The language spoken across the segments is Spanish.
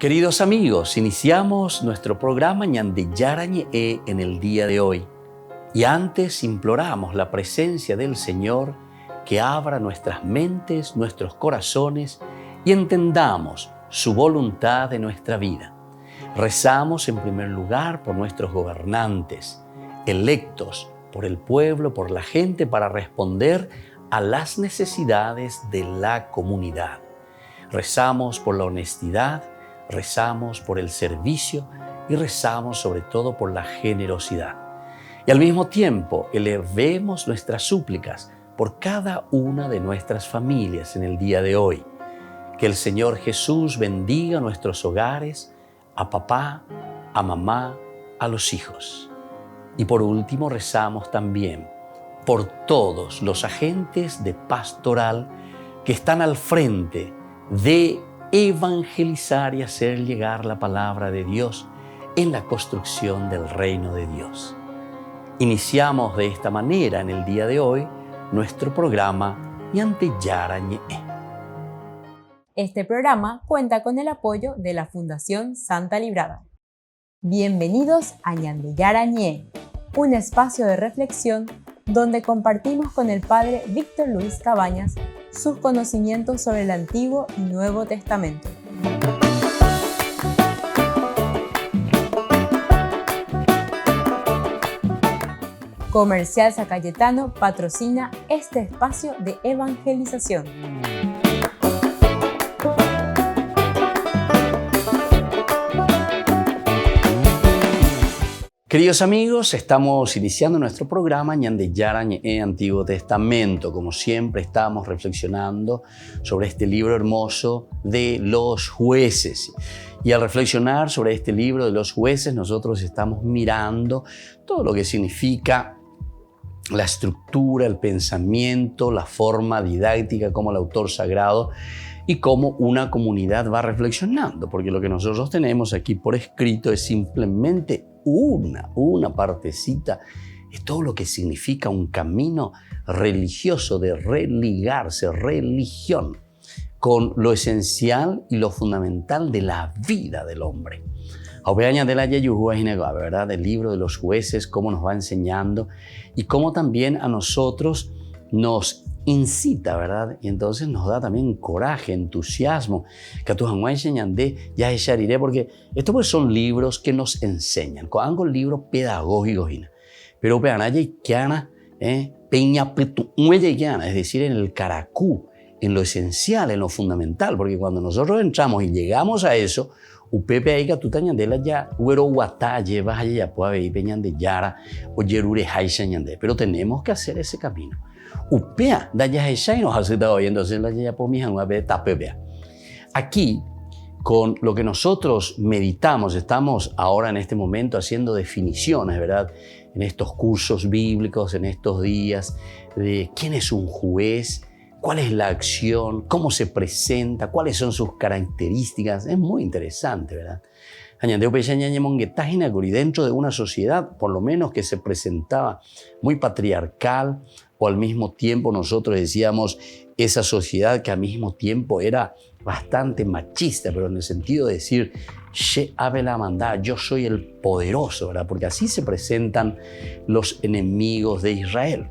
Queridos amigos, iniciamos nuestro programa Ñande Yarañe en el día de hoy. Y antes imploramos la presencia del Señor que abra nuestras mentes, nuestros corazones y entendamos su voluntad de nuestra vida. Rezamos en primer lugar por nuestros gobernantes, electos por el pueblo, por la gente, para responder a las necesidades de la comunidad. Rezamos por la honestidad, rezamos por el servicio y rezamos sobre todo por la generosidad. Y al mismo tiempo elevemos nuestras súplicas por cada una de nuestras familias en el día de hoy. Que el Señor Jesús bendiga nuestros hogares, a papá, a mamá, a los hijos. Y por último rezamos también por todos los agentes de pastoral que están al frente de evangelizar y hacer llegar la palabra de Dios en la construcción del reino de Dios. Iniciamos de esta manera en el día de hoy nuestro programa Ñande Yarañe. Este programa cuenta con el apoyo de la Fundación Santa Librada. Bienvenidos a Ñande Yarañe, un espacio de reflexión donde compartimos con el Padre Víctor Luis Cabañas sus conocimientos sobre el Antiguo y Nuevo Testamento. Comercial San Cayetano patrocina este espacio de evangelización. Queridos amigos, estamos iniciando nuestro programa Ñande Yarañe Antiguo Testamento. Como siempre, estamos reflexionando sobre este libro hermoso de los jueces. Y al reflexionar sobre este libro de los jueces, nosotros estamos mirando todo lo que significa la estructura, el pensamiento, la forma didáctica, como el autor sagrado y cómo una comunidad va reflexionando. Porque lo que nosotros tenemos aquí por escrito es simplemente una partecita, es todo lo que significa un camino religioso de religarse, religión, con lo esencial y lo fundamental de la vida del hombre. ¿Verdad? El libro de los jueces, cómo nos va enseñando y cómo también a nosotros nos incita, ¿verdad? Y entonces nos da también coraje, entusiasmo, que tú ya echaré, porque estos pues son libros que nos enseñan, con libros pedagógicos, pero es decir, en el caracú, en lo esencial, en lo fundamental, porque cuando nosotros entramos y llegamos a eso, upepe ahí que tú tañandela ya, güero guatá, llevas allá ya puede ir peñande yara o yerure haishañande, pero tenemos que hacer ese camino. Upea, da ya y nos hace hoy, entonces la ya por mi tapepea. Aquí, con lo que nosotros meditamos, estamos ahora en este momento haciendo definiciones, ¿verdad? En estos cursos bíblicos, en estos días, de quién es un juez, cuál es la acción, cómo se presenta, cuáles son sus características. Es muy interesante, ¿verdad? Dentro de una sociedad, por lo menos que se presentaba muy patriarcal, o al mismo tiempo nosotros decíamos esa sociedad que al mismo tiempo era bastante machista, pero en el sentido de decir, yo soy el poderoso, ¿verdad? Porque así se presentan los enemigos de Israel.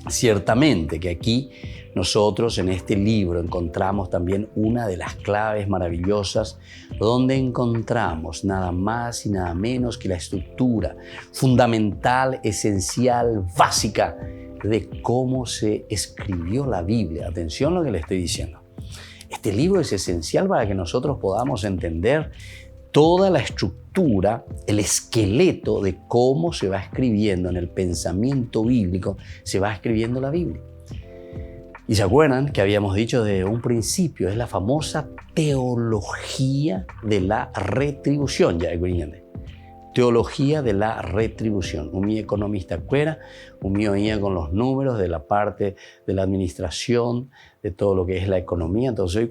Ciertamente que aquí nosotros en este libro encontramos también una de las claves maravillosas donde encontramos nada más y nada menos que la estructura fundamental, esencial, básica de cómo se escribió la Biblia. Atención a lo que le estoy diciendo. Este libro es esencial para que nosotros podamos entender toda la estructura, el esqueleto de cómo se va escribiendo en el pensamiento bíblico, se va escribiendo la Biblia. Y se acuerdan que habíamos dicho de un principio, es la famosa teología de la retribución, ya teología de la retribución. Un mi economista cuera, un mío iba con los números de la parte de la administración, de todo lo que es la economía. Entonces hoy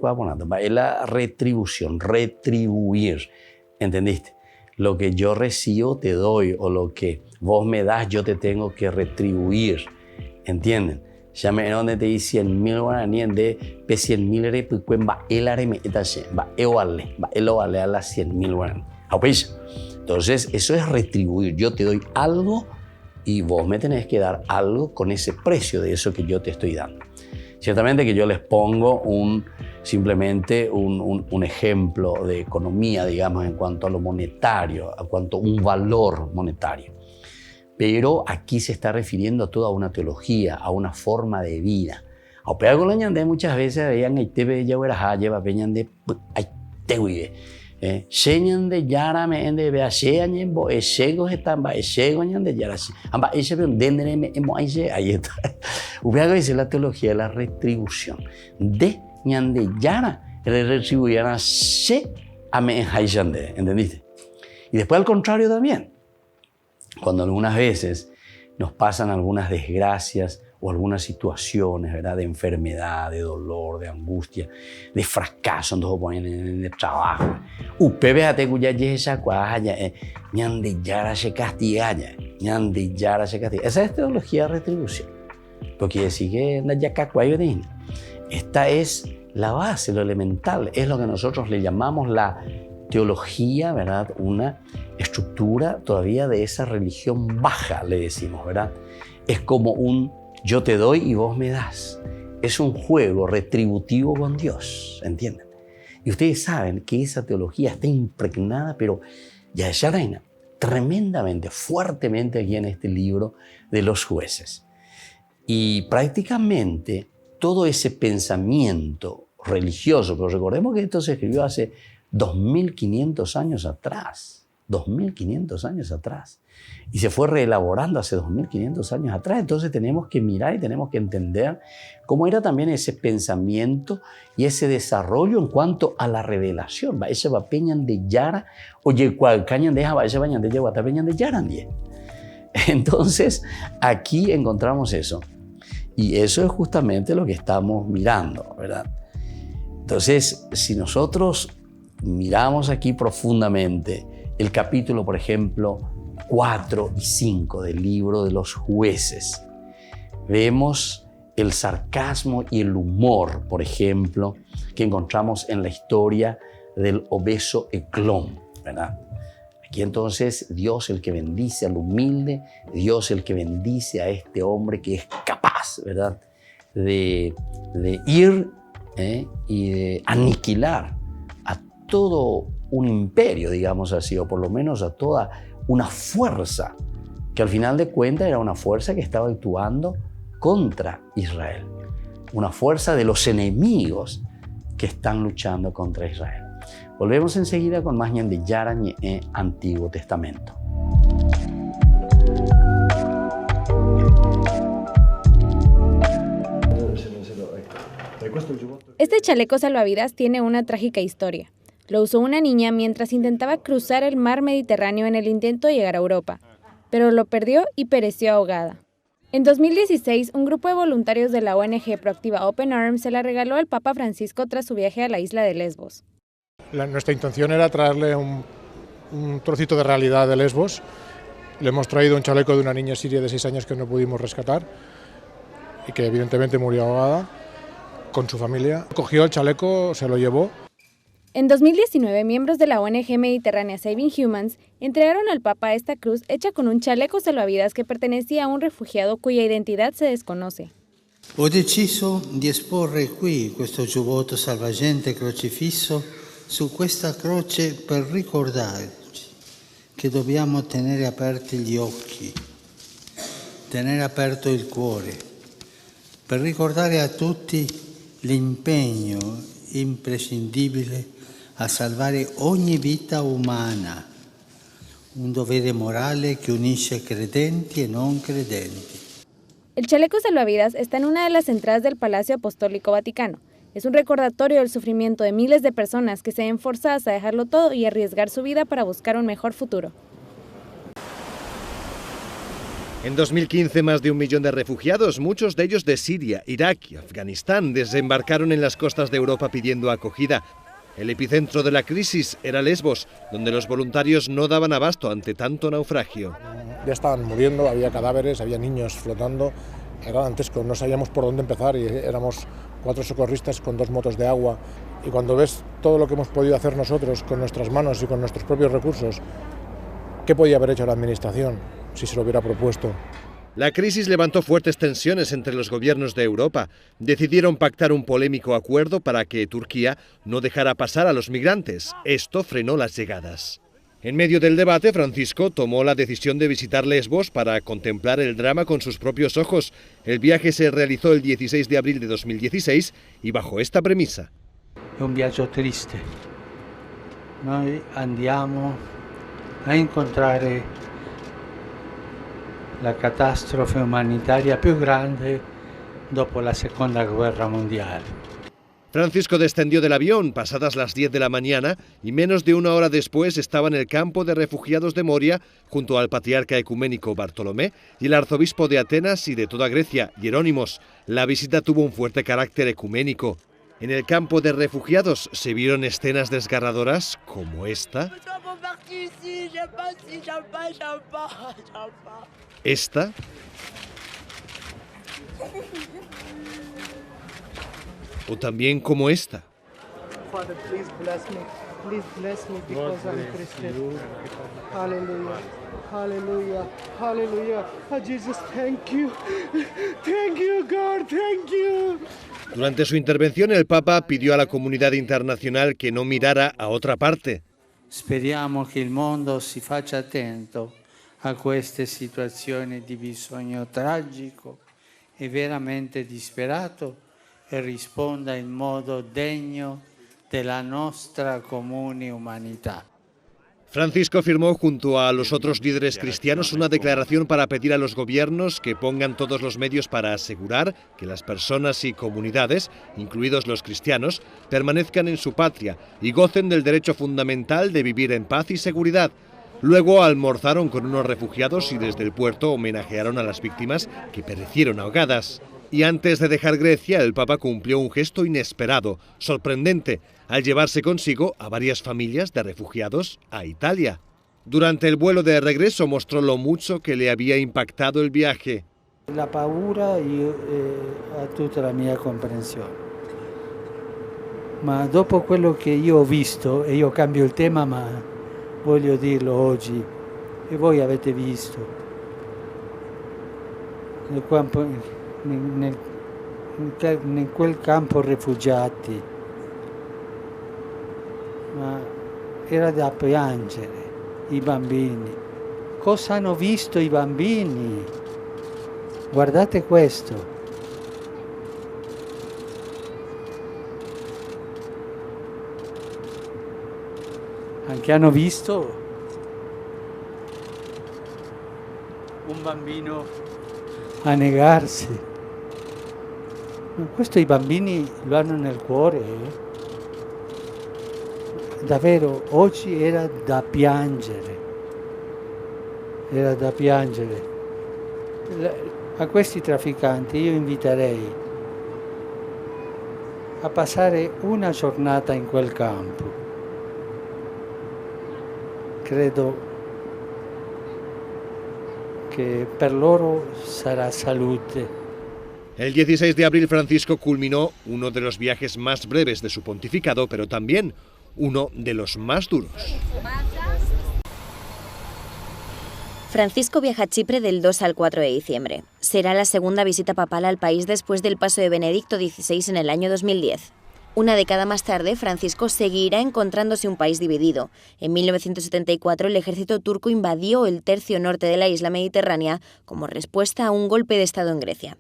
es la retribución, retribuir. ¿Entendiste? Lo que yo recibo te doy, o lo que vos me das yo te tengo que retribuir. ¿Entienden? Ya me donde te di 100.000 guaraníes de pe 100.000 re pues va el areme etache va el vale a las 100.000 guaraníes. Entonces eso es retribuir. Yo te doy algo y vos me tenés que dar algo con ese precio de eso que yo te estoy dando. Ciertamente que yo les pongo simplemente un ejemplo de economía, digamos, en cuanto a lo monetario, en cuanto a un valor monetario. Pero aquí se está refiriendo a toda una teología, a una forma de vida. A pegar con la ñande muchas veces veían que te ve ya hubiera lleva peñan de ay te vive. Señan de yara me ende vea señan bo eshego están ba eshego ñan de yara amba ese bien dendere me emo ahí está. Ubea dice la teología de la retribución. De ñan de yara le retribuirán se a me haishande, ¿entendiste? Y después al contrario también. Cuando algunas veces nos pasan algunas desgracias o algunas situaciones, ¿verdad? De enfermedad, de dolor, de angustia, de fracaso, entonces ponen en el trabajo. Véate cuya esa cuaya, ñande yara se castiga, ñande yara se castiga. Esa es teología de retribución. Porque decir que esta es la base, lo elemental, es lo que nosotros le llamamos la teología, ¿verdad? Una estructura todavía de esa religión baja, le decimos, ¿verdad? Es como un yo te doy y vos me das. Es un juego retributivo con Dios, ¿entienden? Y ustedes saben que esa teología está impregnada, pero ya es reina, tremendamente, fuertemente aquí en este libro de los jueces. Y prácticamente todo ese pensamiento religioso, pero recordemos que esto se escribió hace 2.500 años atrás, 2.500 años atrás, y se fue reelaborando hace 2.500 años atrás. Entonces tenemos que mirar y tenemos que entender cómo era también ese pensamiento y ese desarrollo en cuanto a la revelación. Ese va peñan de yara, oye, cual cañan de java, ese bañan de yeguata, peñan de yarandie. Entonces aquí encontramos eso, y eso es justamente lo que estamos mirando, ¿verdad? Entonces, si nosotros miramos aquí profundamente el capítulo, por ejemplo, 4 y 5 del libro de los jueces, vemos el sarcasmo y el humor, por ejemplo, que encontramos en la historia del obeso Eclón, ¿verdad? Aquí entonces Dios el que bendice al humilde, Dios el que bendice a este hombre que es capaz, ¿verdad?, de ir y de aniquilar a todo un imperio, digamos así, o por lo menos a toda una fuerza que al final de cuentas era una fuerza que estaba actuando contra Israel, una fuerza de los enemigos que están luchando contra Israel. Volvemos enseguida con más ñan de Yara en Antiguo Testamento. Este chaleco salvavidas tiene una trágica historia. Lo usó una niña mientras intentaba cruzar el mar Mediterráneo en el intento de llegar a Europa, pero lo perdió y pereció ahogada. En 2016, un grupo de voluntarios de la ONG proactiva Open Arms se la regaló al Papa Francisco tras su viaje a la isla de Lesbos. Nuestra intención era traerle un trocito de realidad de Lesbos. Le hemos traído un chaleco de una niña siria de 6 años que no pudimos rescatar y que evidentemente murió ahogada con su familia. Cogió el chaleco, se lo llevó. En 2019, miembros de la ONG Mediterránea Saving Humans entregaron al Papa esta cruz hecha con un chaleco salvavidas que pertenecía a un refugiado cuya identidad se desconoce. Ho deciso di esporre qui questo giubbotto salvagente crocifisso su questa croce per ricordarci che dobbiamo tenere aperti gli occhi, tenere aperto il cuore, per ricordare a tutti l'impegno imprescindibile a salvare ogni vita umana, un dovere morale che unisce credenti e non credenti. El chaleco salvavidas está en una de las entradas del Palacio Apostólico Vaticano. Es un recordatorio del sufrimiento de miles de personas que se ven forzadas a dejarlo todo y arriesgar su vida para buscar un mejor futuro. En 2015, más de 1 millón de refugiados, muchos de ellos de Siria, Irak y Afganistán, desembarcaron en las costas de Europa pidiendo acogida. El epicentro de la crisis era Lesbos, donde los voluntarios no daban abasto ante tanto naufragio. Ya estaban muriendo, había cadáveres, había niños flotando Era dantesco, no sabíamos por dónde empezar y éramos 4 socorristas con 2 motos de agua. Y cuando ves todo lo que hemos podido hacer nosotros con nuestras manos y con nuestros propios recursos, ¿qué podía haber hecho la Administración si se lo hubiera propuesto? La crisis levantó fuertes tensiones entre los gobiernos de Europa. Decidieron pactar un polémico acuerdo para que Turquía no dejara pasar a los migrantes. Esto frenó las llegadas. En medio del debate, Francisco tomó la decisión de visitar Lesbos para contemplar el drama con sus propios ojos. El viaje se realizó el 16 de abril de 2016 y bajo esta premisa. È un viaggio triste. Noi andiamo a incontrare la catastrofe umanitaria più grande dopo la Seconda Guerra Mondiale. Francisco descendió del avión pasadas las 10 de la mañana y menos de una hora después estaba en el campo de refugiados de Moria junto al patriarca ecuménico Bartolomé y el arzobispo de Atenas y de toda Grecia, Hierónimos. La visita tuvo un fuerte carácter ecuménico. En el campo de refugiados se vieron escenas desgarradoras como esta. Esta. O también como esta. Father, please bless me. Please bless me because I'm Christian. Hallelujah. Hallelujah. Hallelujah. Oh, Jesus, thank you. Thank you, God. Thank you. Durante su intervención, el Papa pidió a la comunidad internacional que no mirara a otra parte. Speriamo che il mondo si faccia attento a queste situazioni di bisogno tragico e veramente disperato e risponda in modo degno della nostra comune umanità. Francisco firmó junto a los otros líderes cristianos una declaración para pedir a los gobiernos que pongan todos los medios para asegurar que las personas y comunidades, incluidos los cristianos, permanezcan en su patria y gocen del derecho fundamental de vivir en paz y seguridad. Luego almorzaron con unos refugiados y desde el puerto homenajearon a las víctimas que perecieron ahogadas. Y antes de dejar Grecia, el Papa cumplió un gesto inesperado, sorprendente, al llevarse consigo a varias familias de refugiados a Italia. Durante el vuelo de regreso mostró lo mucho que le había impactado el viaje. La paura ha tutta la mia comprensione. Ma dopo quello che io ho visto, e io cambio il tema ma voglio dirlo oggi, e voi avete visto, in quel campo rifugiati, ma era da piangere i bambini. Cosa hanno visto i bambini? Guardate questo. Anche hanno visto un bambino annegarsi. Ma questo i bambini lo hanno nel cuore. Davvero, oggi era da piangere. Era da piangere. A questi trafficanti io inviterei a passare una giornata in quel campo. Credo che per loro sarà salute. El 16 de abril Francisco culminó uno de los viajes más breves de su pontificado, pero también uno de los más duros. Francisco viaja a Chipre del 2 al 4 de diciembre. Será la segunda visita papal al país después del paso de Benedicto XVI en el año 2010. Una década más tarde, Francisco seguirá encontrándose un país dividido. En 1974, el ejército turco invadió el tercio norte de la isla mediterránea como respuesta a un golpe de Estado en Grecia.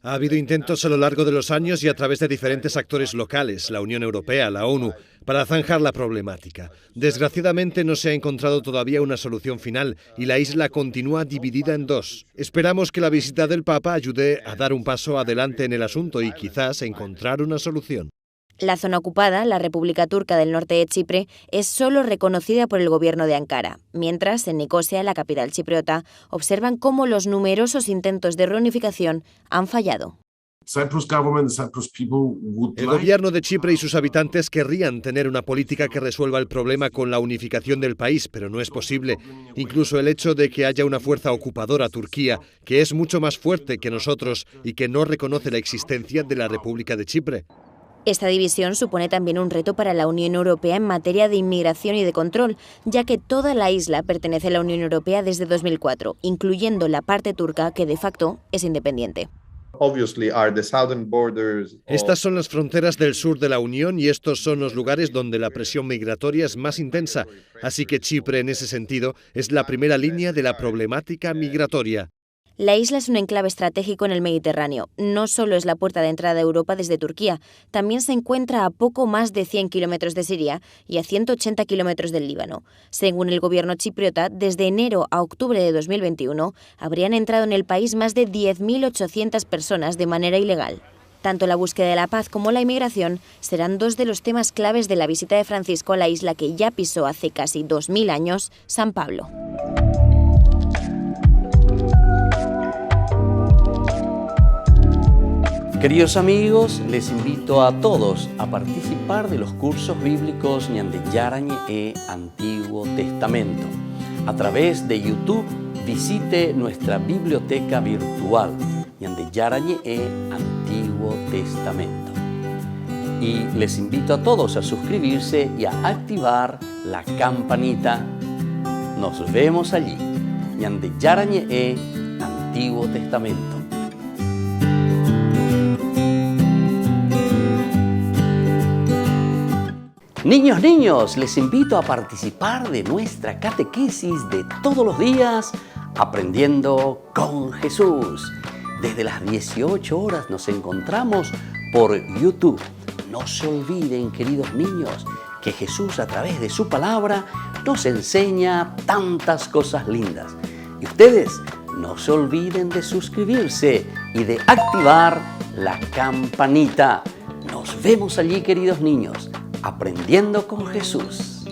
Ha habido intentos a lo largo de los años y a través de diferentes actores locales, la Unión Europea, la ONU, para zanjar la problemática. Desgraciadamente no se ha encontrado todavía una solución final y la isla continúa dividida en dos. Esperamos que la visita del Papa ayude a dar un paso adelante en el asunto y quizás encontrar una solución. La zona ocupada, la República Turca del Norte de Chipre, es solo reconocida por el gobierno de Ankara, mientras en Nicosia, la capital chipriota, observan cómo los numerosos intentos de reunificación han fallado. El gobierno de Chipre y sus habitantes querrían tener una política que resuelva el problema con la unificación del país, pero no es posible. Incluso el hecho de que haya una fuerza ocupadora, Turquía, que es mucho más fuerte que nosotros y que no reconoce la existencia de la República de Chipre. Esta división supone también un reto para la Unión Europea en materia de inmigración y de control, ya que toda la isla pertenece a la Unión Europea desde 2004, incluyendo la parte turca, que de facto es independiente. Estas son las fronteras del sur de la Unión y estos son los lugares donde la presión migratoria es más intensa, así que Chipre en ese sentido es la primera línea de la problemática migratoria. La isla es un enclave estratégico en el Mediterráneo. No solo es la puerta de entrada a Europa desde Turquía, también se encuentra a poco más de 100 kilómetros de Siria y a 180 kilómetros del Líbano. Según el gobierno chipriota, desde enero a octubre de 2021 habrían entrado en el país más de 10.800 personas de manera ilegal. Tanto la búsqueda de la paz como la inmigración serán dos de los temas claves de la visita de Francisco a la isla que ya pisó hace casi 2000 años, San Pablo. Queridos amigos, les invito a todos a participar de los cursos bíblicos Ñande Yarañe e Antiguo Testamento. A través de YouTube, visite nuestra biblioteca virtual Ñande Yarañe e Antiguo Testamento. Y les invito a todos a suscribirse y a activar la campanita. Nos vemos allí. Ñande Yarañe e Antiguo Testamento. Niños, les invito a participar de nuestra catequesis de todos los días, Aprendiendo con Jesús. Desde las 18 horas nos encontramos por YouTube. No se olviden, queridos niños, que Jesús a través de su palabra nos enseña tantas cosas lindas. Y ustedes no se olviden de suscribirse y de activar la campanita. Nos vemos allí, queridos niños. Aprendiendo con Jesús.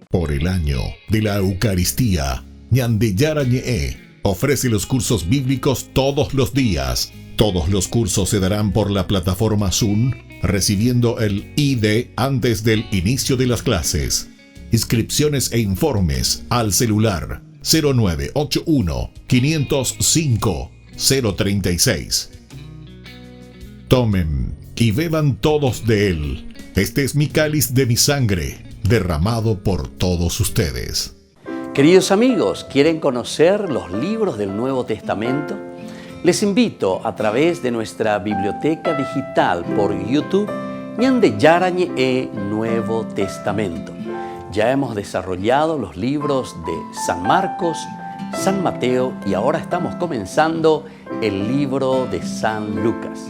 Por el año de la Eucaristía, Ñande Yarañe ofrece los cursos bíblicos todos los días. Todos los cursos se darán por la plataforma Zoom, recibiendo el ID antes del inicio de las clases. Inscripciones e informes al celular 0981 505 036. Tomen y beban todos de él. Este es mi cáliz de mi sangre, derramado por todos ustedes. Queridos amigos, ¿quieren conocer los libros del Nuevo Testamento? Les invito a través de nuestra biblioteca digital por YouTube, Ñande Yarañe e Nuevo Testamento. Ya hemos desarrollado los libros de San Marcos, San Mateo y ahora estamos comenzando el libro de San Lucas.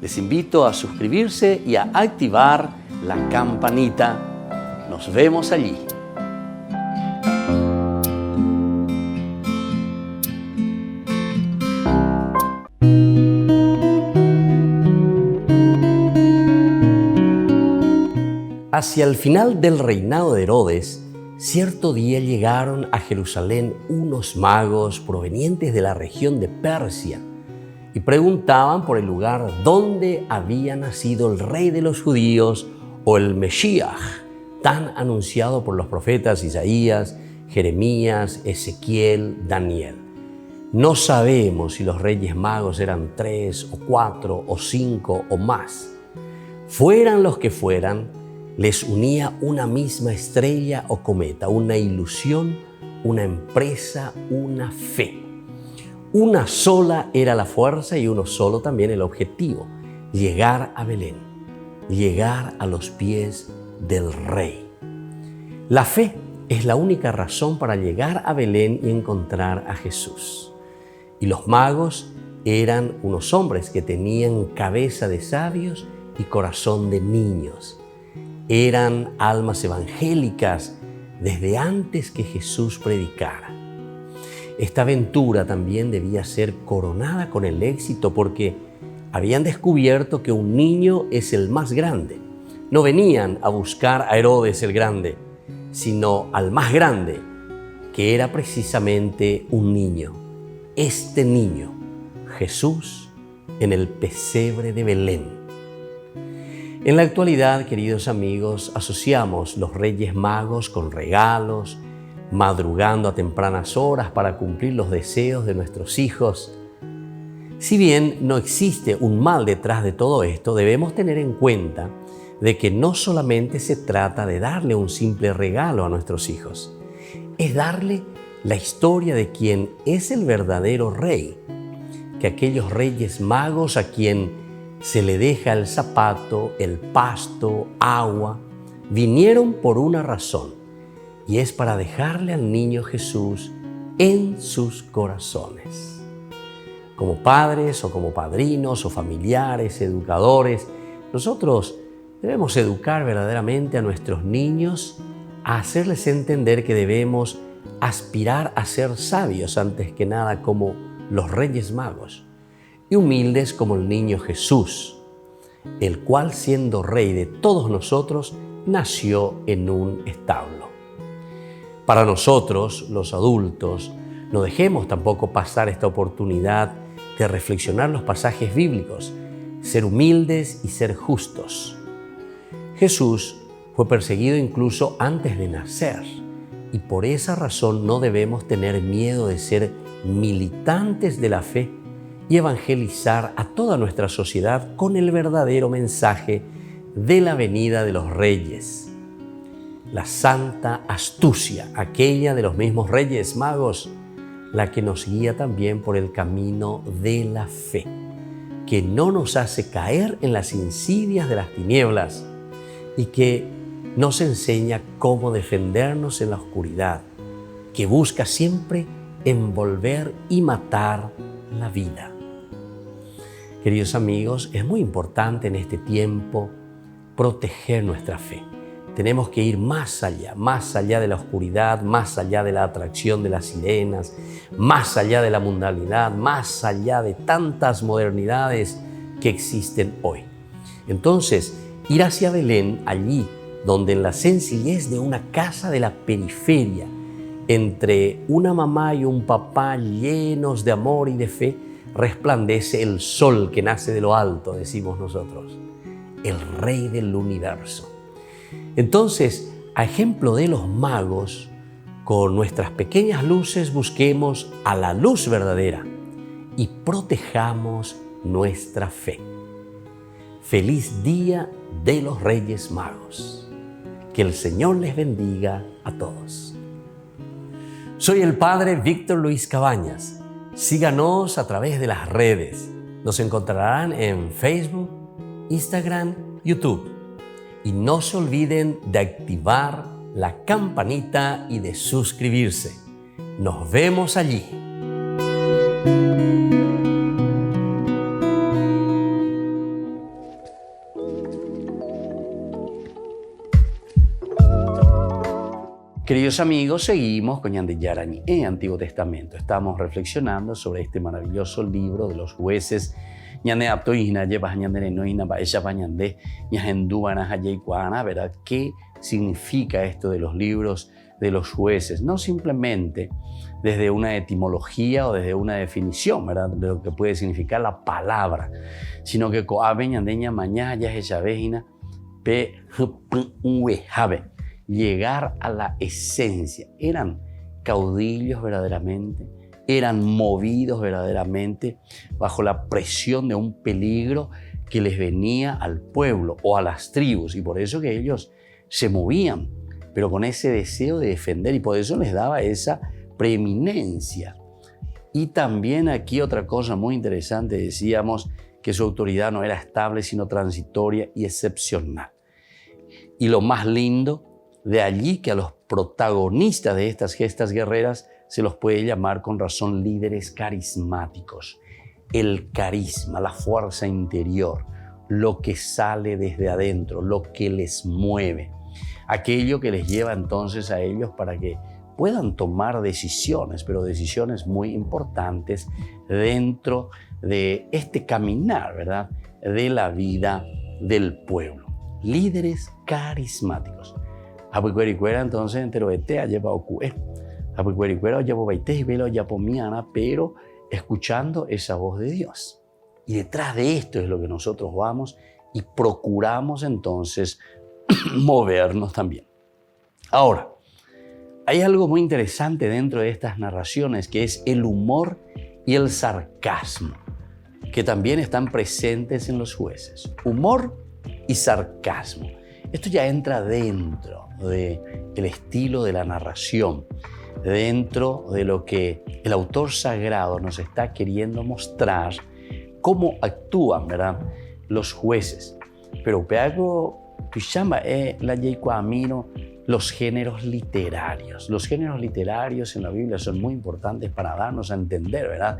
Les invito a suscribirse y a activar la campanita. Nos vemos allí. Hacia el final del reinado de Herodes, cierto día llegaron a Jerusalén unos magos provenientes de la región de Persia y preguntaban por el lugar donde había nacido el rey de los judíos o el Mesías, tan anunciado por los profetas Isaías, Jeremías, Ezequiel, Daniel. No sabemos si los reyes magos eran 3 o 4 o 5 o más. Fueran los que fueran, les unía una misma estrella o cometa, una ilusión, una empresa, una fe. Una sola era la fuerza y uno solo también el objetivo: llegar a Belén, llegar a los pies del Rey. La fe es la única razón para llegar a Belén y encontrar a Jesús. Y los magos eran unos hombres que tenían cabeza de sabios y corazón de niños. Eran almas evangélicas desde antes que Jesús predicara. Esta aventura también debía ser coronada con el éxito porque habían descubierto que un niño es el más grande. No venían a buscar a Herodes el Grande, sino al más grande, que era precisamente un niño, este niño, Jesús, en el pesebre de Belén. En la actualidad, queridos amigos, asociamos los Reyes Magos con regalos, madrugando a tempranas horas para cumplir los deseos de nuestros hijos. Si bien no existe un mal detrás de todo esto, debemos tener en cuenta de que no solamente se trata de darle un simple regalo a nuestros hijos, es darle la historia de quien es el verdadero rey, que aquellos Reyes Magos a quien se le deja el zapato, el pasto, agua, vinieron por una razón, y es para dejarle al niño Jesús en sus corazones. Como padres o como padrinos o familiares, educadores, nosotros debemos educar verdaderamente a nuestros niños, a hacerles entender que debemos aspirar a ser sabios antes que nada como los Reyes Magos y humildes como el niño Jesús, el cual siendo Rey de todos nosotros nació en un establo. Para nosotros, los adultos, no dejemos tampoco pasar esta oportunidad de reflexionar los pasajes bíblicos, ser humildes y ser justos. Jesús fue perseguido incluso antes de nacer y por esa razón no debemos tener miedo de ser militantes de la fe y evangelizar a toda nuestra sociedad con el verdadero mensaje de la venida de los reyes. La santa astucia, aquella de los mismos Reyes Magos, la que nos guía también por el camino de la fe, que no nos hace caer en las insidias de las tinieblas y que nos enseña cómo defendernos en la oscuridad, que busca siempre envolver y matar la vida. Queridos amigos, es muy importante en este tiempo proteger nuestra fe. Tenemos que ir más allá de la oscuridad, más allá de la atracción de las sirenas, más allá de la mundanalidad, más allá de tantas modernidades que existen hoy. Entonces, ir hacia Belén, allí donde en la sencillez de una casa de la periferia, entre una mamá y un papá llenos de amor y de fe, resplandece el sol que nace de lo alto, decimos nosotros, el Rey del universo. Entonces, a ejemplo de los magos, con nuestras pequeñas luces busquemos a la luz verdadera y protejamos nuestra fe. Feliz día de los Reyes Magos. Que el Señor les bendiga a todos. Soy el Padre Víctor Luis Cabañas. Síganos a través de las redes. Nos encontrarán en Facebook, Instagram, YouTube. Y no se olviden de activar la campanita y de suscribirse. Nos vemos allí. Queridos amigos, seguimos con Ñande Yarañé en Antiguo Testamento. Estamos reflexionando sobre este maravilloso libro de los jueces. Ñande apto ihna lleva ñande no ihna ba ella ñande ñahendubana hayekuana, ¿verdad? ¿Qué significa esto de los libros de los jueces? No simplemente desde una etimología o desde una definición, ¿verdad? De lo que puede significar la palabra, sino que coabe ñande ña mañana ya ella vejina pe habe. Llegar a la esencia. Eran caudillos verdaderamente, eran movidos verdaderamente bajo la presión de un peligro que les venía al pueblo o a las tribus, y por eso que ellos se movían, pero con ese deseo de defender, y por eso les daba esa preeminencia. Y también aquí otra cosa muy interesante, decíamos que su autoridad no era estable, sino transitoria y excepcional. Y lo más lindo, de allí que a los protagonistas de estas gestas guerreras se los puede llamar con razón líderes carismáticos. El carisma, la fuerza interior, lo que sale desde adentro, lo que les mueve, aquello que les lleva entonces a ellos para que puedan tomar decisiones, pero decisiones muy importantes dentro de este caminar, ¿verdad?, de la vida del pueblo. Líderes carismáticos. Entonces, enteroete lleva ocue. pero escuchando esa voz de Dios. Y detrás de esto es lo que nosotros vamos y procuramos entonces movernos también. Ahora, hay algo muy interesante dentro de estas narraciones, que es el humor y el sarcasmo, que también están presentes en los jueces. Humor y sarcasmo. Esto ya entra dentro del estilo de la narración, dentro de lo que el autor sagrado nos está queriendo mostrar, cómo actúan, ¿verdad?, los jueces. Pero peago tu chamba la amino los géneros literarios. Los géneros literarios en la Biblia son muy importantes para darnos a entender, ¿verdad?,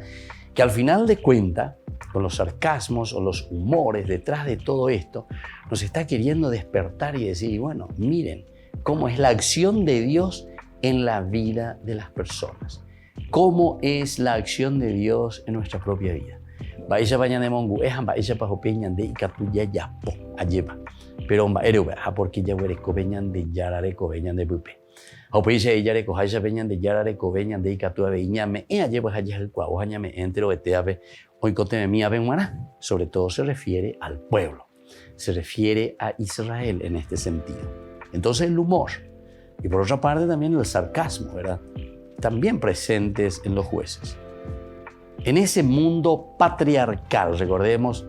que al final de cuentas, con los sarcasmos o los humores detrás de todo esto, nos está queriendo despertar y decir, bueno, miren cómo es la acción de Dios en la vida de las personas. ¿Cómo es la acción de Dios en nuestra propia vida? Pero porque ya eres cobeñan de yarare cobeñan de pupe. O pues ella recoja peñan de yarare cobeñan de icatúa veñame y allí pues allí el cuau añame entero eteave hoy conteme mía benguana. Sobre todo se refiere al pueblo, se refiere a Israel en este sentido. Entonces el humor y por otra parte también el sarcasmo, ¿verdad?, también presentes en los jueces. En ese mundo patriarcal, recordemos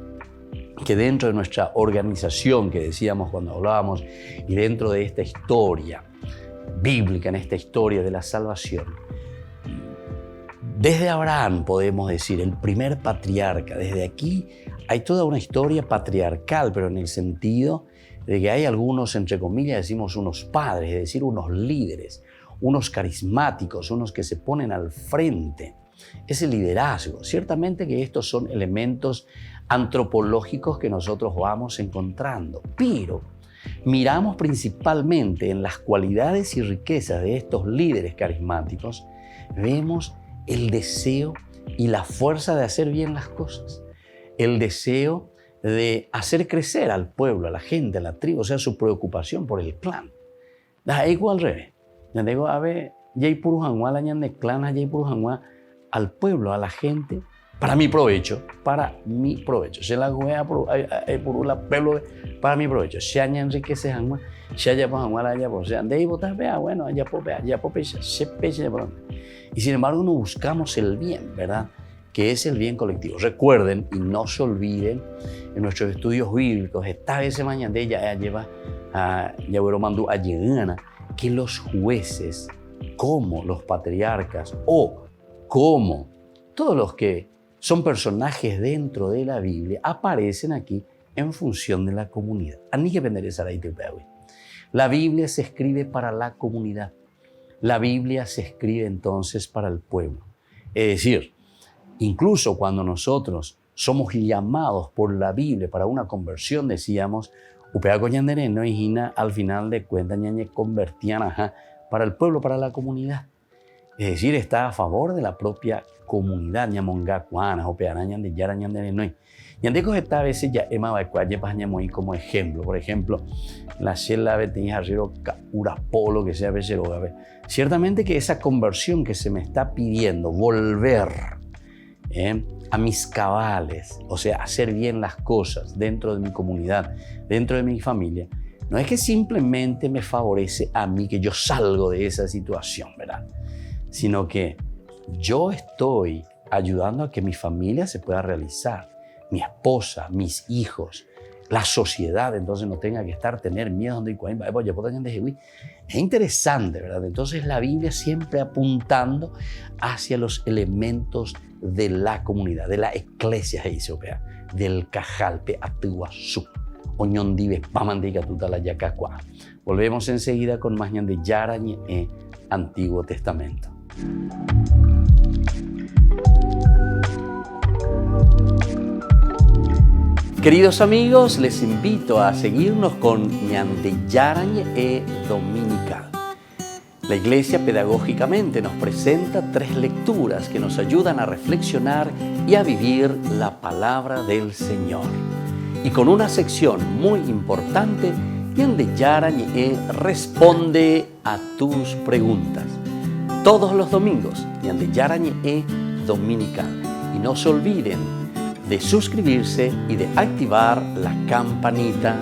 que dentro de nuestra organización que decíamos cuando hablábamos y dentro de esta historia bíblica, en esta historia de la salvación, desde Abraham podemos decir, el primer patriarca, desde aquí hay toda una historia patriarcal, pero en el sentido de que hay algunos, entre comillas, decimos unos padres, es decir, unos líderes, unos carismáticos, unos que se ponen al frente. Ese liderazgo, ciertamente que estos son elementos antropológicos que nosotros vamos encontrando, pero miramos principalmente en las cualidades y riquezas de estos líderes carismáticos, vemos el deseo y la fuerza de hacer bien las cosas, el deseo de hacer crecer al pueblo, a la gente, a la tribu, o sea, su preocupación por el clan. Da igual al revés. Digo, a ver, ya hay puro janguá, la ñan de clan, ya hay puro janguá al pueblo, a la gente, para mi provecho, Se la guea por la pueblo para mi provecho. Se aña enriquece janguá, se haya por janguá, allá por sea, de ahí botas vea, bueno, allá por se peche por donde. Y sin embargo, no buscamos el bien, ¿verdad?, que es el bien colectivo. Recuerden y no se olviden, en nuestros estudios bíblicos, esta vez mañana de ella lleva a Yahweh mandó a Yegana, que los jueces, como los patriarcas o como todos los que son personajes dentro de la Biblia, aparecen aquí en función de la comunidad. La Biblia se escribe para la comunidad. La Biblia se escribe entonces para el pueblo. Es decir, incluso cuando nosotros somos llamados por la Biblia para una conversión, decíamos, al final de cuentas, convertían para el pueblo, para la comunidad. Es decir, está a favor de la propia comunidad. Esta veces ya como ejemplo. Por ejemplo, la Shela Betinja Riro Urapolo, que sea Becherogabe. Ciertamente que esa conversión que se me está pidiendo, volver a mis cabales, o sea, hacer bien las cosas dentro de mi comunidad, dentro de mi familia, no es que simplemente me favorece a mí, que yo salgo de esa situación, ¿verdad?, sino que yo estoy ayudando a que mi familia se pueda realizar, mi esposa, mis hijos, la sociedad, entonces no tenga que tener miedo. Es interesante, ¿verdad? Entonces la Biblia siempre apuntando hacia los elementos de la comunidad, de la iglesia, del Cajalpe Atuazú. Oñondive, Pamandica Tutala Yacacua. Volvemos enseguida con más de Yarañe, Antiguo Testamento. Queridos amigos, les invito a seguirnos con Ñande Yarañe Dominical. La Iglesia pedagógicamente nos presenta 3 lecturas que nos ayudan a reflexionar y a vivir la palabra del Señor. Y con una sección muy importante, Ñande Yarañe responde a tus preguntas. todos los domingos, Ñande Yarañe Dominical. Y no se olviden de suscribirse y de activar la campanita.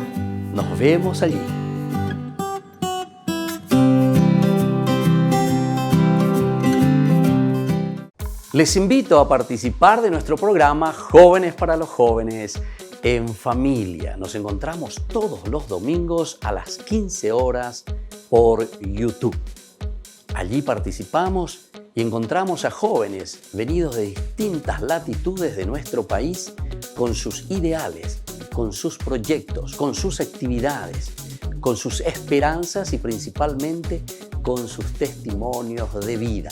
Nos vemos allí. Les invito a participar de nuestro programa Jóvenes para los Jóvenes en Familia. Nos encontramos todos los domingos a las 15 horas por YouTube. Allí participamos y encontramos a jóvenes venidos de distintas latitudes de nuestro país con sus ideales, con sus proyectos, con sus actividades, con sus esperanzas y principalmente con sus testimonios de vida.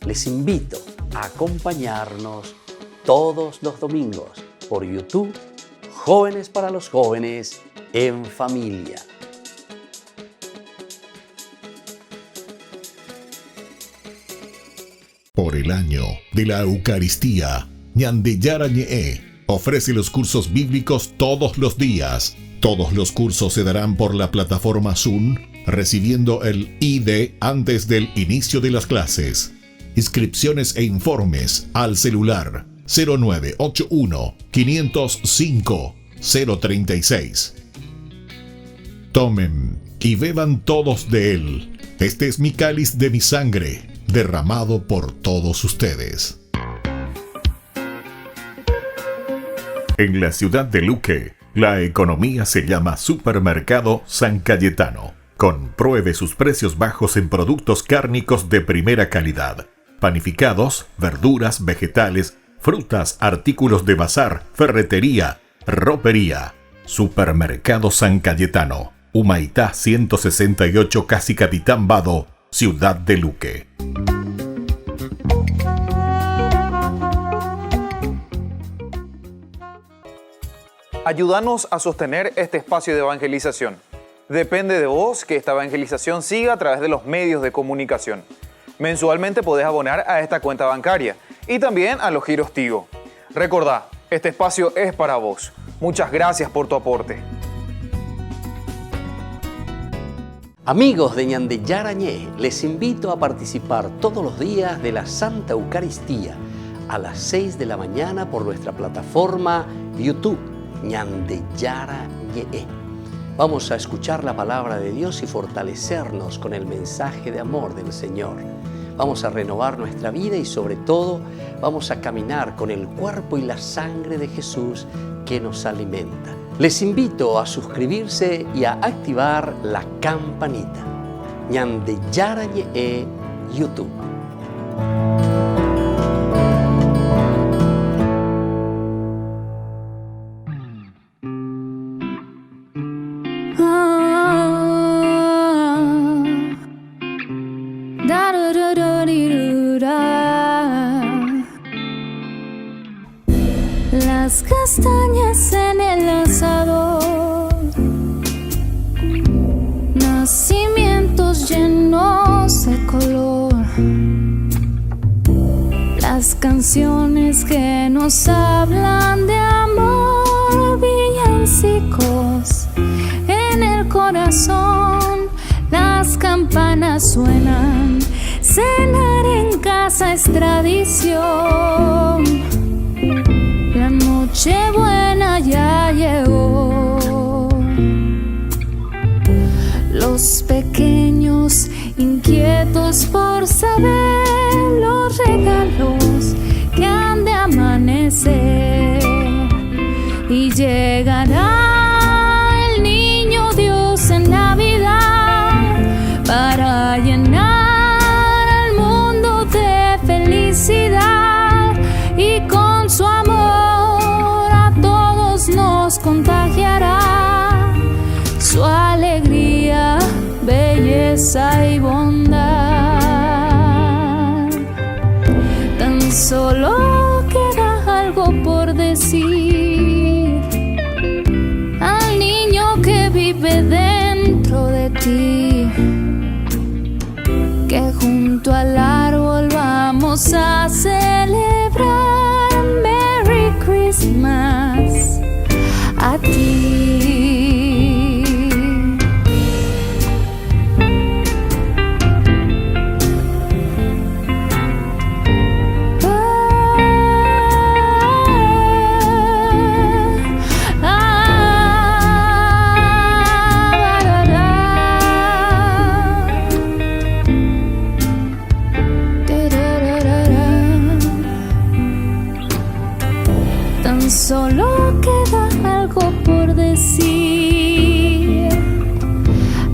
Les invito a acompañarnos todos los domingos por YouTube, Jóvenes para los Jóvenes en Familia. Por el año de la Eucaristía, Ñande Yarañe ofrece los cursos bíblicos todos los días. Todos los cursos se darán por la plataforma Zoom, recibiendo el ID antes del inicio de las clases. Inscripciones e informes al celular 0981 505 036. Tomen y beban todos de él. Este es mi cáliz de mi sangre, derramado por todos ustedes. En la ciudad de Luque, la economía se llama Supermercado San Cayetano. Compruebe sus precios bajos en productos cárnicos de primera calidad. Panificados, verduras, vegetales, frutas, artículos de bazar, ferretería, ropería. Supermercado San Cayetano, Humaitá 168, Casi Capitán Vado, Ciudad de Luque. Ayúdanos a sostener este espacio de evangelización. Depende de vos que esta evangelización siga a través de los medios de comunicación. Mensualmente podés abonar a esta cuenta bancaria y también a los giros Tigo. Recordá, este espacio es para vos. Muchas gracias por tu aporte. Amigos de Ñande Yarañe, les invito a participar todos los días de la Santa Eucaristía a las 6 de la mañana por nuestra plataforma YouTube, Ñande Yarañe. Vamos a escuchar la palabra de Dios y fortalecernos con el mensaje de amor del Señor. Vamos a renovar nuestra vida y sobre todo vamos a caminar con el cuerpo y la sangre de Jesús que nos alimenta. Les invito a suscribirse y a activar la campanita. Ñande Yarañe YouTube. Las castañas en el asador, nacimientos llenos de color, las canciones que nos hablan de amor, villancicos en el corazón, las campanas suenan, cenar en casa es tradición. La Nochebuena ya llegó. Los pequeños inquietos por saber los regalos que han de amanecer. Y llegará el niño Dios en Navidad para llenar al mundo de felicidad y con su amor nos contagiará su alegría, belleza y bondad. Tan solo queda algo por decir al niño que vive dentro de ti, que junto al árbol vamos a celebrar Merry Christmas a ti. decir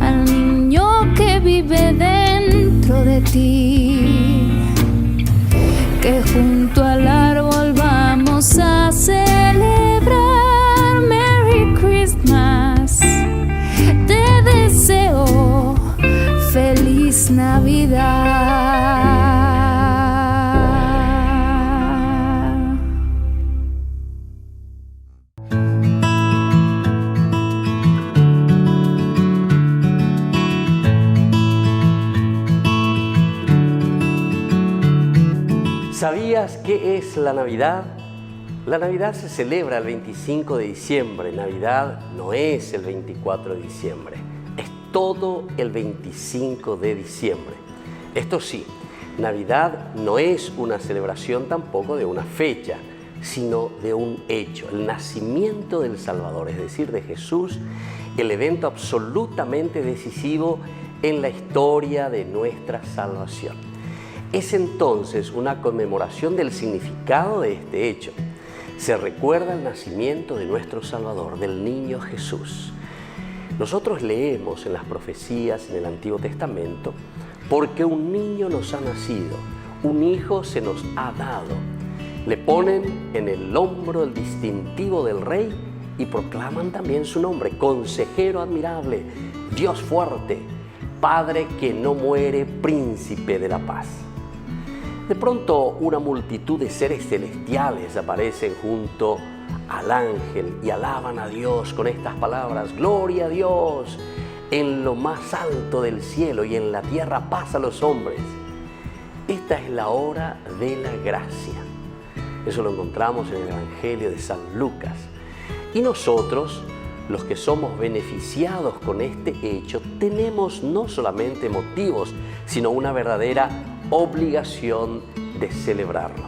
al niño que vive dentro de ti que junto al árbol vamos a celebrar Merry Christmas. Te deseo feliz Navidad. ¿Sabías qué es la Navidad? La Navidad se celebra el 25 de diciembre. Navidad no es el 24 de diciembre, es todo el 25 de diciembre. Esto sí, Navidad no es una celebración tampoco de una fecha, sino de un hecho, el nacimiento del Salvador, es decir, de Jesús, el evento absolutamente decisivo en la historia de nuestra salvación. Es entonces una conmemoración del significado de este hecho. Se recuerda el nacimiento de nuestro Salvador, del niño Jesús. Nosotros leemos en las profecías en el Antiguo Testamento, porque un niño nos ha nacido, un hijo se nos ha dado. Le ponen en el hombro el distintivo del rey y proclaman también su nombre, Consejero admirable, Dios fuerte, Padre que no muere, Príncipe de la paz. De pronto una multitud de seres celestiales aparecen junto al ángel y alaban a Dios con estas palabras: Gloria a Dios en lo más alto del cielo y en la tierra paz a los hombres. Esta es la hora de la gracia. Eso lo encontramos en el Evangelio de San Lucas. Y nosotros, los que somos beneficiados con este hecho, tenemos no solamente motivos, sino una verdadera obligación de celebrarlo.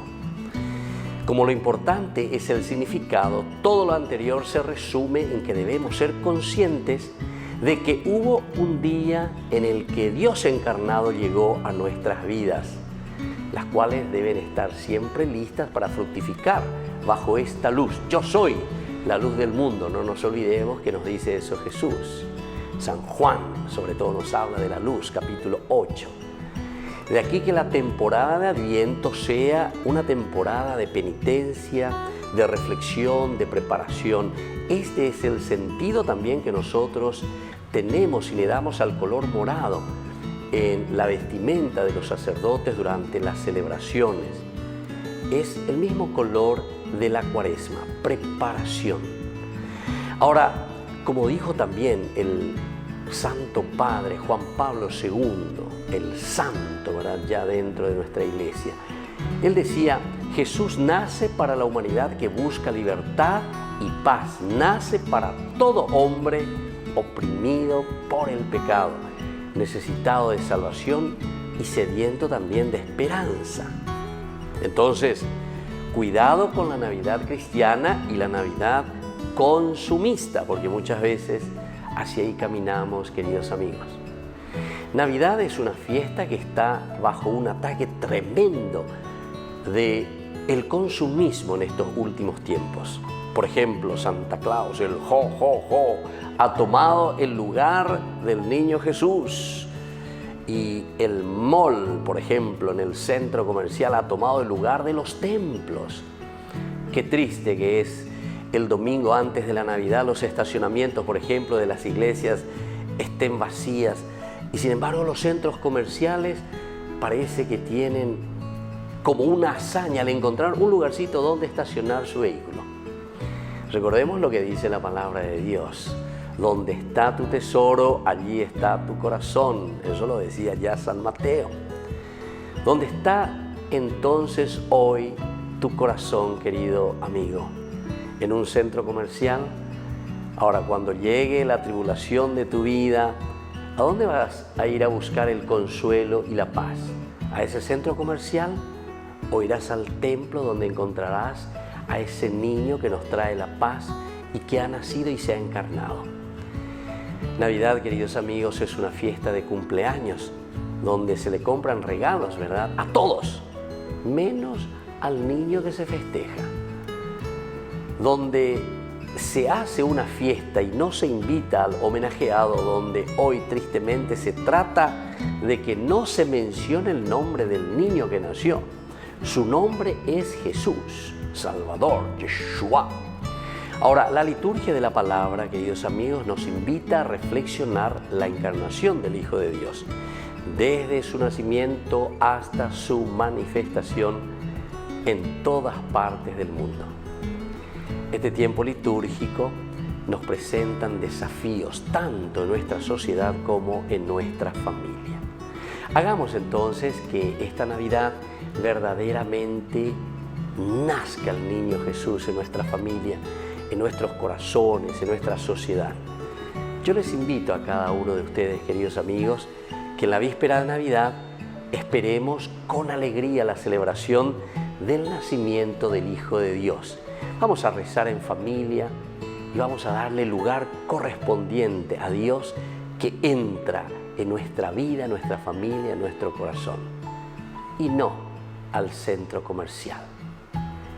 Como lo importante es el significado, todo lo anterior se resume en que debemos ser conscientes de que hubo un día en el que Dios encarnado llegó a nuestras vidas, las cuales deben estar siempre listas para fructificar bajo esta luz. Yo soy la luz del mundo, no nos olvidemos que nos dice eso Jesús. San Juan, sobre todo, nos habla de la luz, capítulo 8. De aquí que la temporada de Adviento sea una temporada de penitencia, de reflexión, de preparación. Este es el sentido también que nosotros tenemos y le damos al color morado en la vestimenta de los sacerdotes durante las celebraciones. Es el mismo color de la Cuaresma, preparación. Ahora, como dijo también el Santo Padre Juan Pablo II, el santo, ¿verdad?, ya dentro de nuestra iglesia, él decía: Jesús nace para la humanidad que busca libertad y paz, nace para todo hombre oprimido por el pecado, necesitado de salvación y sediento también de esperanza. Entonces, cuidado con la Navidad cristiana y la Navidad consumista, porque muchas veces hacia ahí caminamos, queridos amigos. Navidad es una fiesta que está bajo un ataque tremendo del consumismo en estos últimos tiempos. Por ejemplo, Santa Claus, el jo, jo, jo, ha tomado el lugar del niño Jesús. Y el mall, por ejemplo, en el centro comercial ha tomado el lugar de los templos. Qué triste que es el domingo antes de la Navidad los estacionamientos, por ejemplo, de las iglesias estén vacías. Y sin embargo los centros comerciales parece que tienen como una hazaña al encontrar un lugarcito donde estacionar su vehículo. Recordemos lo que dice la palabra de Dios: donde está tu tesoro, allí está tu corazón. Eso lo decía ya San Mateo. ¿Dónde está entonces hoy tu corazón, querido amigo? ¿En un centro comercial? Ahora, cuando llegue la tribulación de tu vida, ¿a dónde vas a ir a buscar el consuelo y la paz? ¿A ese centro comercial? ¿O irás al templo donde encontrarás a ese niño que nos trae la paz y que ha nacido y se ha encarnado? Navidad, queridos amigos, es una fiesta de cumpleaños donde se le compran regalos, ¿verdad?, a todos, menos al niño que se festeja. Donde se hace una fiesta y no se invita al homenajeado, donde hoy tristemente se trata de que no se mencione el nombre del niño que nació. Su nombre es Jesús, Salvador, Yeshua. Ahora, la liturgia de la palabra, queridos amigos, nos invita a reflexionar la encarnación del Hijo de Dios, desde su nacimiento hasta su manifestación en todas partes del mundo. Este tiempo litúrgico nos presentan desafíos tanto en nuestra sociedad como en nuestra familia. Hagamos entonces que esta Navidad verdaderamente nazca el niño Jesús en nuestra familia, en nuestros corazones, en nuestra sociedad. Yo les invito a cada uno de ustedes, queridos amigos, que en la víspera de Navidad esperemos con alegría la celebración del nacimiento del Hijo de Dios. Vamos a rezar en familia y vamos a darle lugar correspondiente a Dios, que entra en nuestra vida, en nuestra familia, en nuestro corazón, y no al centro comercial.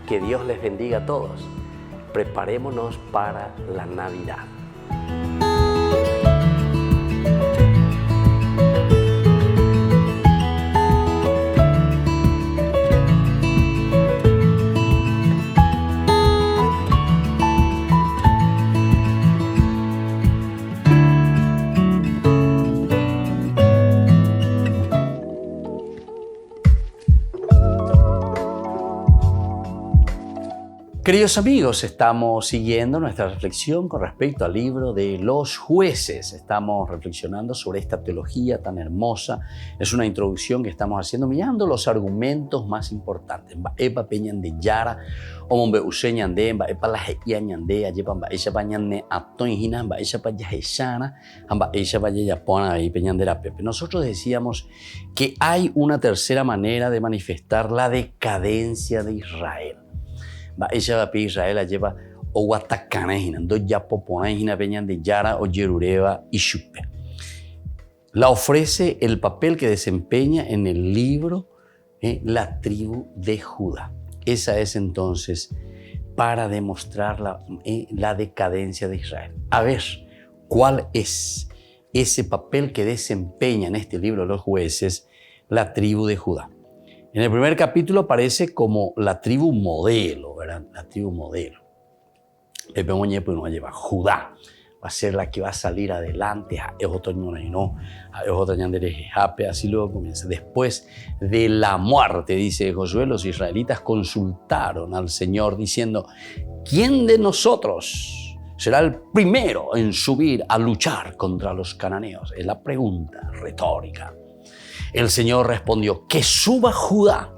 Que Dios les bendiga a todos. Preparémonos para la Navidad. Queridos amigos, estamos siguiendo nuestra reflexión con respecto al libro de los Jueces. Estamos reflexionando sobre esta teología tan hermosa. Es una introducción que estamos haciendo mirando los argumentos más importantes. Epa peñan de Yara, omombe useñan de amba epa la heñan de ayepa amba ella bañan ne atoinjina amba ella paya heshana amba ella vaya yapona y peñan de la pepe. Nosotros decíamos que hay una tercera manera de manifestar la decadencia de Israel. Ella va a pedir Israel lleva o Guatacana, dos Yapopona, Peñan de Yara o Yerureba y Shupe. La ofrece el papel que desempeña en el libro la tribu de Judá. Esa es entonces para demostrar la decadencia de Israel. A ver, ¿cuál es ese papel que desempeña en este libro de los Jueces la tribu de Judá? En el primer capítulo aparece como la tribu modelo, ¿verdad? La tribu modelo. Pepe Moñe pues no lleva Judá. Va a ser la que va a salir adelante. Así luego comienza. Después de la muerte, dice Josué, los israelitas consultaron al Señor diciendo: ¿quién de nosotros será el primero en subir a luchar contra los cananeos? Es la pregunta retórica. El Señor respondió: que suba Judá,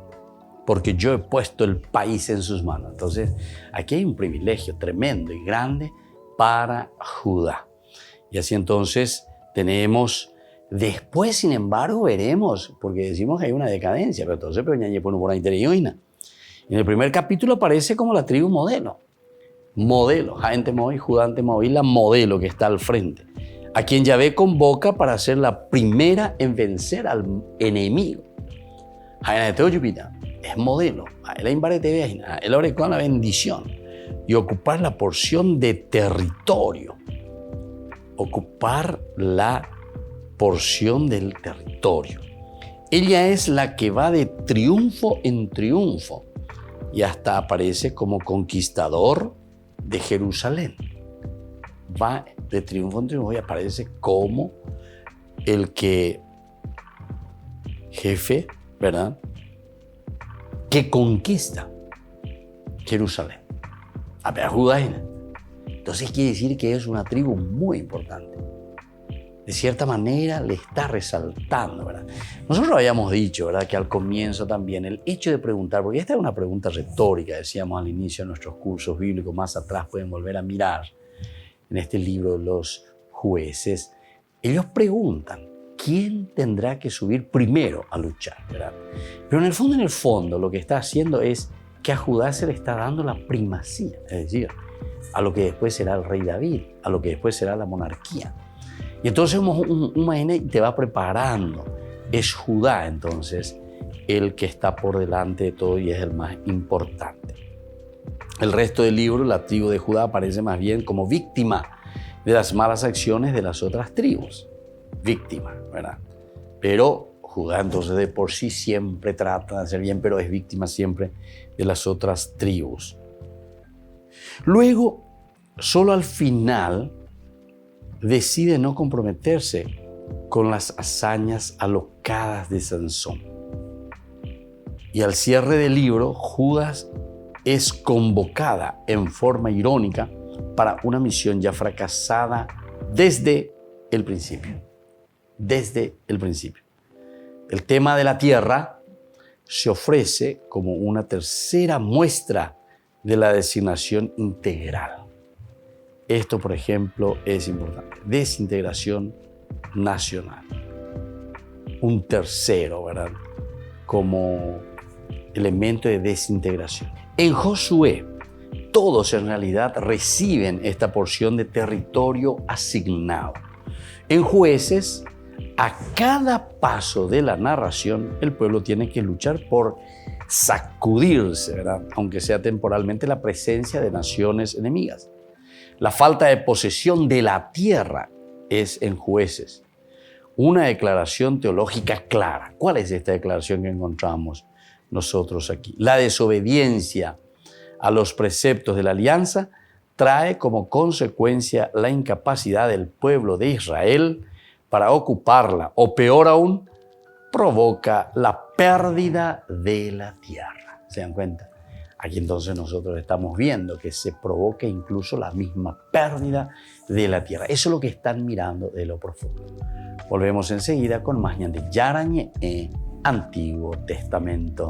porque yo he puesto el país en sus manos. Entonces, aquí hay un privilegio tremendo y grande para Judá. Y así entonces tenemos, después sin embargo veremos, porque decimos que hay una decadencia, pero entonces por ahí en el primer capítulo aparece como la tribu modelo. Modelo, gente Moí, Judá ante Moí, la modelo que está al frente, a quien Yahvé convoca para ser la primera en vencer al enemigo. Es modelo, él abre con la bendición y ocupar la porción de territorio. Ocupar la porción del territorio. Ella es la que va de triunfo en triunfo y hasta aparece como conquistador de Jerusalén. Va de triunfo en triunfo y aparece como el que jefe, ¿verdad?, que conquista Jerusalén. A ver, Judá. Entonces quiere decir que es una tribu muy importante. De cierta manera le está resaltando, ¿verdad? Nosotros habíamos dicho, ¿verdad?, que al comienzo también el hecho de preguntar, porque esta es una pregunta retórica, decíamos al inicio de nuestros cursos bíblicos, más atrás pueden volver a mirar en este libro de los Jueces. Ellos preguntan: ¿quién tendrá que subir primero a luchar? ¿Verdad? Pero en el fondo, lo que está haciendo es que a Judá se le está dando la primacía, es decir, a lo que después será el rey David, a lo que después será la monarquía. Y entonces un te va preparando. Es Judá entonces el que está por delante de todo y es el más importante. el resto del libro, la tribu de Judá aparece más bien como víctima de las malas acciones de las otras tribus. Víctima, ¿verdad? Pero Judá entonces de por sí siempre trata de hacer bien, pero es víctima siempre de las otras tribus. Luego, solo al final, decide no comprometerse con las hazañas alocadas de Sansón. Y al cierre del libro, Judas es convocada en forma irónica para una misión ya fracasada desde el principio. Desde el principio. El tema de la tierra se ofrece como una tercera muestra de la designación integral. Esto, por ejemplo, es importante. Desintegración nacional. Un tercero, ¿verdad? Como elemento de desintegración. En Josué, todos en realidad reciben esta porción de territorio asignado. En Jueces, a cada paso de la narración, el pueblo tiene que luchar por sacudirse, ¿verdad? Aunque sea temporalmente, la presencia de naciones enemigas. La falta de posesión de la tierra es en Jueces. Una declaración teológica clara. ¿Cuál es esta declaración que encontramos nosotros aquí? La desobediencia a los preceptos de la alianza trae como consecuencia la incapacidad del pueblo de Israel para ocuparla, o peor aún, provoca la pérdida de la tierra. ¿Se dan cuenta? Aquí entonces nosotros estamos viendo que se provoca incluso la misma pérdida de la tierra. Eso es lo que están mirando de lo profundo. Volvemos enseguida con más Ñande Yarañe, Antiguo Testamento.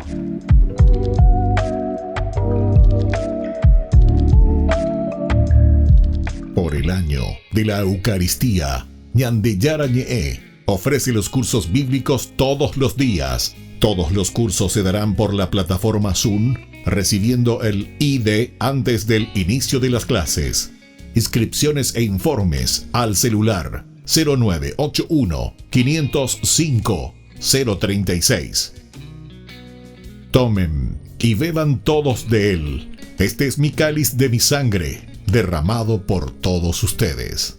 Por el año de la Eucaristía, Ñande Yarañe ofrece los cursos bíblicos todos los días. Todos los cursos se darán por la plataforma Zoom, recibiendo el ID antes del inicio de las clases. Inscripciones e informes al celular 0981 505 036. Tomen y beban todos de él. Este es mi cáliz de mi sangre, derramado por todos ustedes.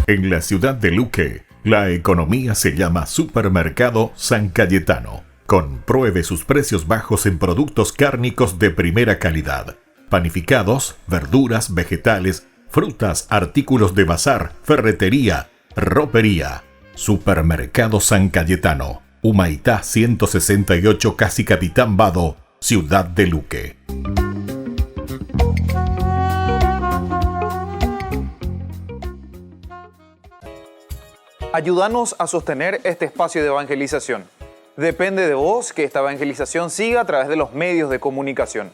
En la ciudad de Luque, la economía se llama Supermercado San Cayetano. Compruebe sus precios bajos en productos cárnicos de primera calidad. Panificados, verduras, vegetales, frutas, artículos de bazar, ferretería, ropería. Supermercado San Cayetano, Humaitá 168, Casi Capitán Vado, Ciudad de Luque. Ayúdanos a sostener este espacio de evangelización. Depende de vos que esta evangelización siga a través de los medios de comunicación.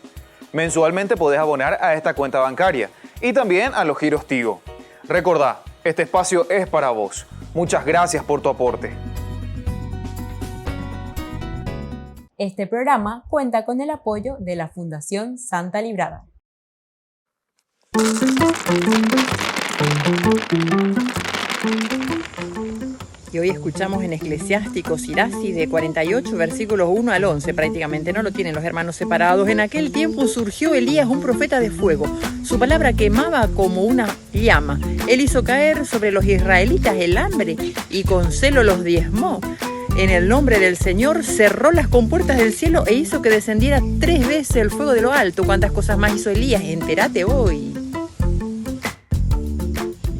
Mensualmente podés abonar a esta cuenta bancaria y también a los giros Tigo. Recordá, este espacio es para vos. Muchas gracias por tu aporte. Este programa cuenta con el apoyo de la Fundación Santa Librada. Y hoy escuchamos en Eclesiástico Sirasi de 48 versículos 1 al 11, prácticamente no lo tienen los hermanos separados. En aquel tiempo surgió Elías, un profeta de fuego. Su palabra quemaba como una llama. Él hizo caer sobre los israelitas el hambre y con celo los diezmó. En el nombre del Señor cerró las compuertas del cielo e hizo que descendiera 3 veces el fuego de lo alto. ¿Cuántas cosas más hizo Elías? Entérate hoy.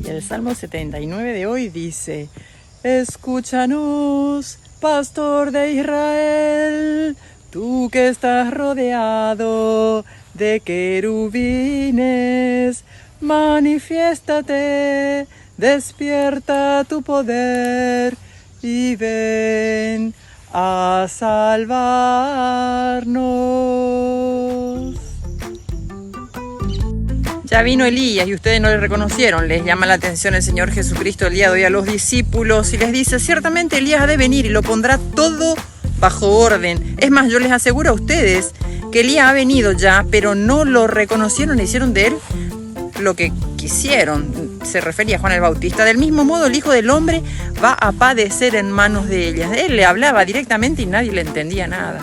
Y el Salmo 79 de hoy dice: escúchanos, pastor de Israel, tú que estás rodeado de querubines, manifiéstate, despierta tu poder y ven a salvarnos. Ya vino Elías y ustedes no le reconocieron. Les llama la atención el Señor Jesucristo el día de hoy a los discípulos y les dice: ciertamente Elías ha de venir y lo pondrá todo bajo orden. Es más, yo les aseguro a ustedes que Elías ha venido ya, pero no lo reconocieron e hicieron de él lo que quisieron. Se refería a Juan el Bautista. Del mismo modo, el Hijo del Hombre va a padecer en manos de ellas. Él le hablaba directamente y nadie le entendía nada.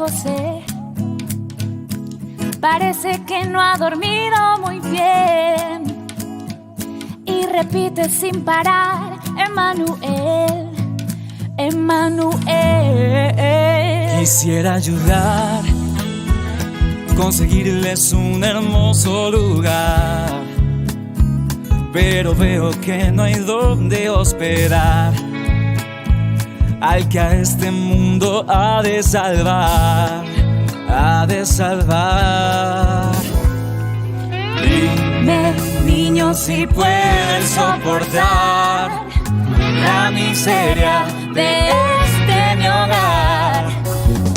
José. Parece que no ha dormido muy bien y repite sin parar: Emmanuel, Emmanuel. Quisiera ayudar, conseguirles un hermoso lugar, pero veo que no hay donde hospedar al que a este mundo ha de salvar, ha de salvar. Dime, niño, si puedes soportar la miseria de este mi hogar.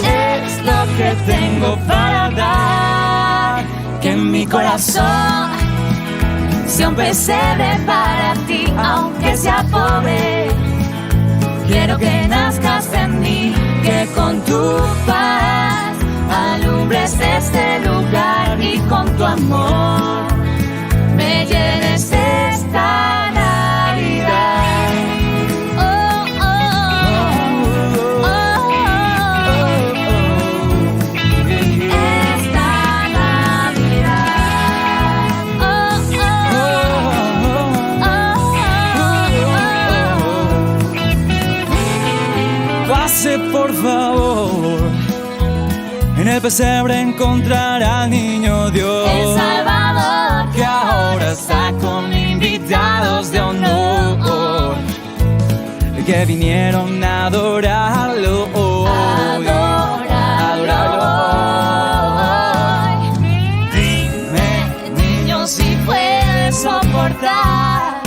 Es lo que tengo para dar, que en mi corazón sea un pesebre para ti, aunque sea pobre. Quiero que nazcas en mí, que con tu paz alumbres este lugar y con tu amor me llenes esta Navidad. Oh, oh, oh, oh, oh. Esta Navidad. Oh, oh, oh, oh, oh. Pase por favor, en el pesebre encontrará al niño Dios, El Salvador, que ahora está con invitados de honor, que vinieron a adorarlo hoy, adorarlo hoy. Dime, niño, si puedes soportar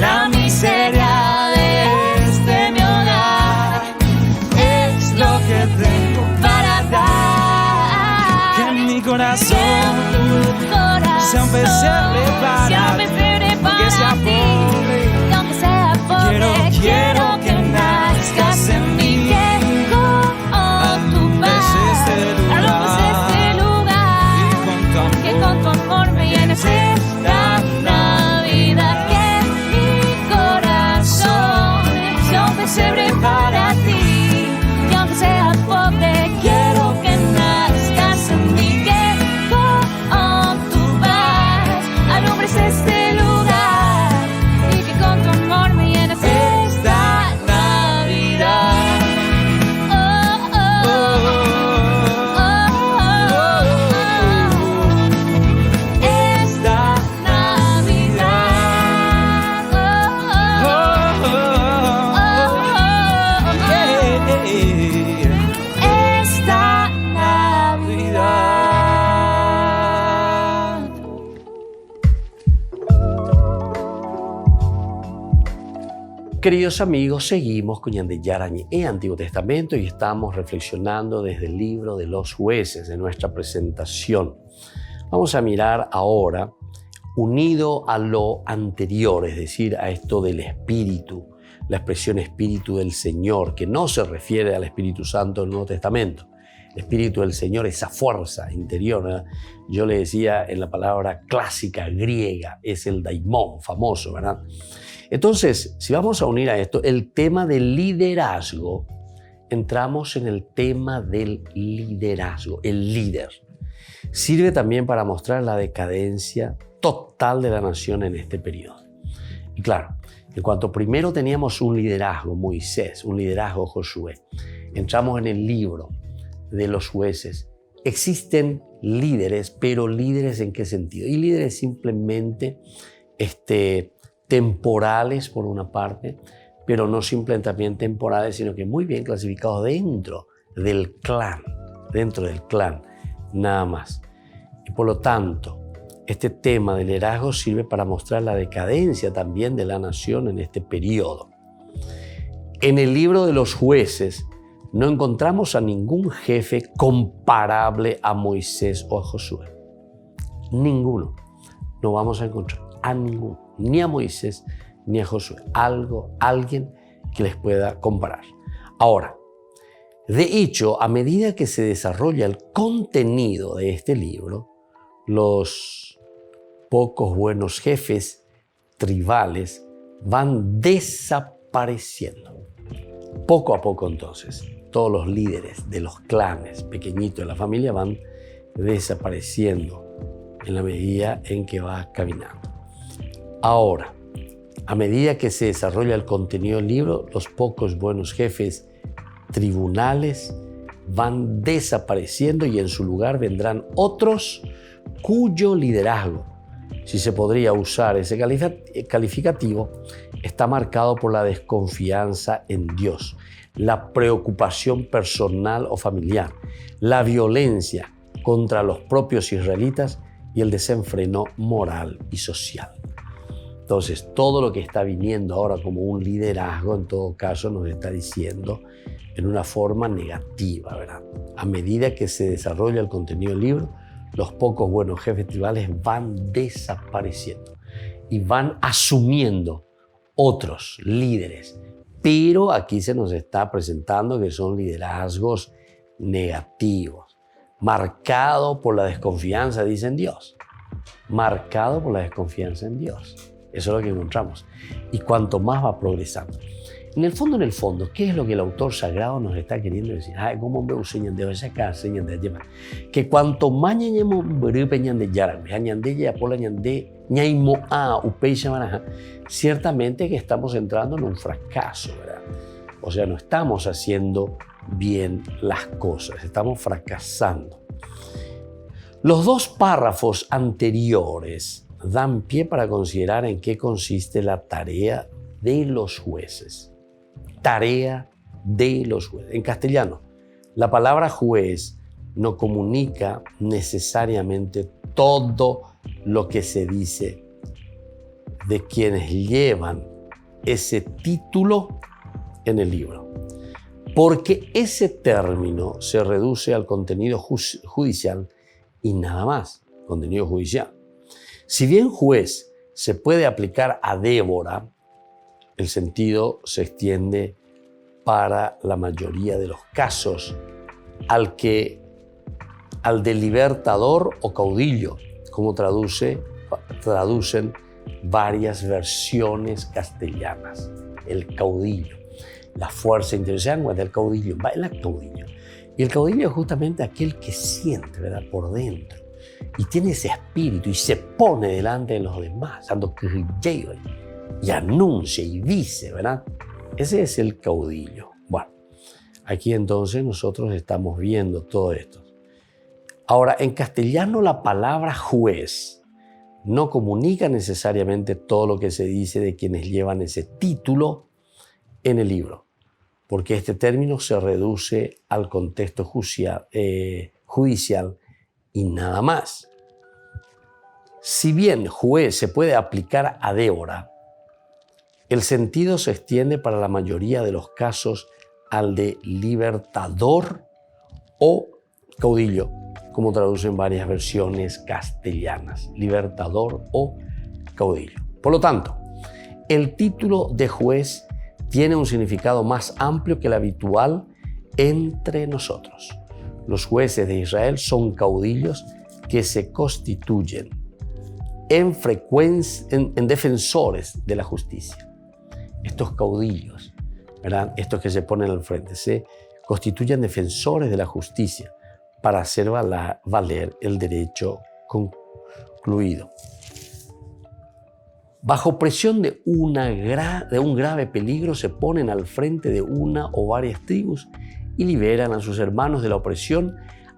la miseria de este mi hogar. Es lo que tengo para dar, que en mi corazón sea un sea pesebre para aunque sea pobre, aunque sea pobre. Quiero que nazcas en mí, que con tu paz alumbres este lugar, que con tu amor me llenes esta Navidad, que en mi corazón sea un pesebre para ti, que aunque sea pobre, quiero que nazcas en mí, que con tu paz alumbres este lugar y que con tu amor me llenes esta Navidad. Oh, oh, oh, oh, oh. Esta Navidad. Oh, oh, oh, esta Navidad. Queridos amigos, seguimos con Ñande Yarañé, Antiguo Testamento, y estamos reflexionando desde el libro de los jueces de nuestra presentación. Vamos a mirar ahora, unido a lo anterior, es decir, a esto del Espíritu, la expresión Espíritu del Señor, que no se refiere al Espíritu Santo del Nuevo Testamento. El Espíritu del Señor, esa fuerza interior, ¿verdad? Yo le decía en la palabra clásica griega, es el daimón famoso, ¿verdad? Entonces, si vamos a unir a esto el tema del liderazgo, entramos en el tema del liderazgo, el líder. Sirve también para mostrar la decadencia total de la nación en este periodo. Y claro, en cuanto primero teníamos un liderazgo, Moisés, un liderazgo, Josué, entramos en el libro de los jueces. Existen líderes, pero líderes ¿en qué sentido? Y líderes simplemente temporales por una parte, pero no simplemente también temporales, sino que muy bien clasificados dentro del clan, nada más. Y por lo tanto, este tema del liderazgo sirve para mostrar la decadencia también de la nación en este periodo. En el libro de los jueces no encontramos a ningún jefe comparable a Moisés o a Josué. Ninguno. No vamos a encontrar a ninguno, ni a Moisés ni a Josué. Alguien que les pueda comparar. Ahora, de hecho, a medida que se desarrolla el contenido de este libro, los pocos buenos jefes tribales van desapareciendo. Poco a poco entonces. todos los líderes de los clanes pequeñitos de la familia van desapareciendo en la medida en que va caminando. Ahora, a medida que se desarrolla el contenido del libro, los pocos buenos jefes tribunales van desapareciendo y en su lugar vendrán otros cuyo liderazgo, si se podría usar ese calificativo, está marcado por la desconfianza en Dios, la preocupación personal o familiar, la violencia contra los propios israelitas y el desenfreno moral y social. Entonces, todo lo que está viniendo ahora como un liderazgo, en todo caso, nos está diciendo en una forma negativa, ¿verdad? A medida que se desarrolla el contenido del libro, los pocos buenos jefes tribales van desapareciendo y van asumiendo otros líderes. Pero aquí se nos está presentando que son liderazgos negativos, marcado por la desconfianza, dice en Dios. Marcado por la desconfianza en Dios. Eso es lo que encontramos. Y cuanto más va progresando. En el fondo, ¿qué es lo que el autor sagrado nos está queriendo decir? ¿Cómo me enseñan de esa casa, de lleva? Que cuanto más ñañemos berupeñan de yaran, ñande ya pola ñande ñaimo a upeisha manaja, ciertamente que estamos entrando en un fracaso, ¿verdad? O sea, no estamos haciendo bien las cosas, estamos fracasando. Los dos párrafos anteriores dan pie para considerar en qué consiste la tarea de los jueces. Tarea de los jueces. En castellano, la palabra juez no comunica necesariamente todo lo que se dice de quienes llevan ese título en el libro, porque ese término se reduce al contenido judicial y nada más, contenido judicial. Si bien juez se puede aplicar a Débora, el sentido se extiende para la mayoría de los casos al de libertador o caudillo, como traducen varias versiones castellanas. El caudillo, la fuerza interior del caudillo, va el caudillo. Y el caudillo es justamente aquel que siente, ¿verdad?, por dentro y tiene ese espíritu y se pone delante de los demás, dando y anuncia y dice, ¿verdad? Ese es el caudillo. Bueno, aquí entonces nosotros estamos viendo todo esto. Ahora, en castellano la palabra juez no comunica necesariamente todo lo que se dice de quienes llevan ese título en el libro, porque este término se reduce al contexto judicial y nada más. Si bien juez se puede aplicar a Débora, el sentido se extiende para la mayoría de los casos al de libertador o caudillo, como traducen varias versiones castellanas, libertador o caudillo. Por lo tanto, el título de juez tiene un significado más amplio que el habitual entre nosotros. Los jueces de Israel son caudillos que se constituyen en defensores de la justicia. Estos caudillos, ¿verdad?, estos que se ponen al frente, se constituyen defensores de la justicia para hacer valer el derecho concluido. Bajo presión de un grave peligro se ponen al frente de una o varias tribus y liberan a sus hermanos de la opresión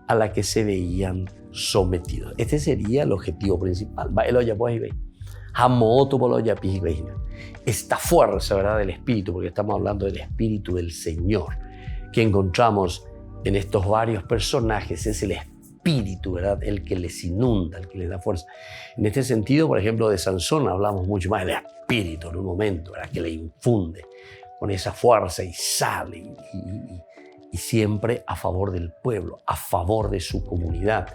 a la que se veían sometidos. Este sería el objetivo principal. Esta fuerza, ¿verdad?, del Espíritu, porque estamos hablando del Espíritu del Señor, que encontramos en estos varios personajes, es el Espíritu, ¿verdad?, el que les inunda, el que les da fuerza. En este sentido, por ejemplo, de Sansón hablamos mucho más del Espíritu en un momento, ¿verdad?, que le infunde con esa fuerza y sale y siempre a favor del pueblo, a favor de su comunidad.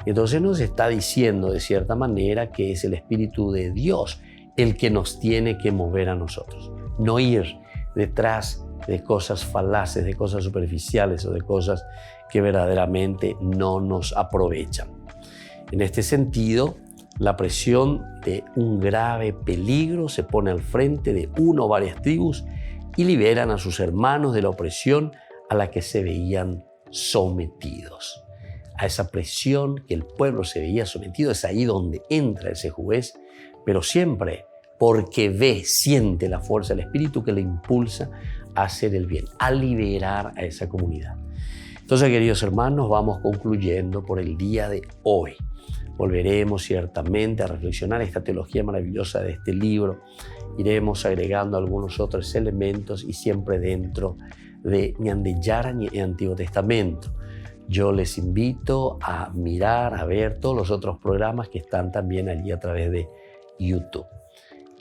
Entonces nos está diciendo de cierta manera que es el Espíritu de Dios el que nos tiene que mover a nosotros. No ir detrás de cosas falaces, de cosas superficiales o de cosas que verdaderamente no nos aprovechan. En este sentido, la presión de un grave peligro se pone al frente de una o varias tribus y liberan a sus hermanos de la opresión a la que se veían sometidos. A esa presión que el pueblo se veía sometido, es ahí donde entra ese juez, pero siempre porque ve, siente la fuerza del Espíritu que le impulsa a hacer el bien, a liberar a esa comunidad. Entonces, queridos hermanos, vamos concluyendo por el día de hoy. Volveremos ciertamente a reflexionar esta teología maravillosa de este libro. Iremos agregando algunos otros elementos y siempre dentro de Ñande Yarañe, Antiguo Testamento. Yo les invito a mirar, a ver todos los otros programas que están también allí a través de YouTube.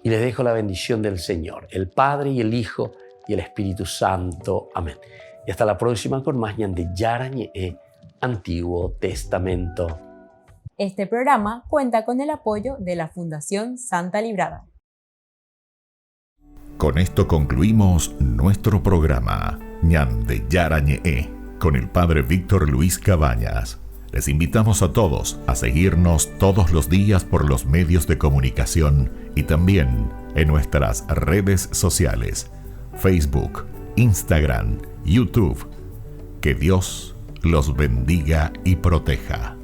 Y les dejo la bendición del Señor, el Padre y el Hijo y el Espíritu Santo. Amén. Y hasta la próxima con más Ñande Yarañe, Antiguo Testamento. Este programa cuenta con el apoyo de la Fundación Santa Librada. Con esto concluimos nuestro programa Ñande Yarañe con el Padre Víctor Luis Cabañas. Les invitamos a todos a seguirnos todos los días por los medios de comunicación y también en nuestras redes sociales, Facebook, Instagram, YouTube. Que Dios los bendiga y proteja.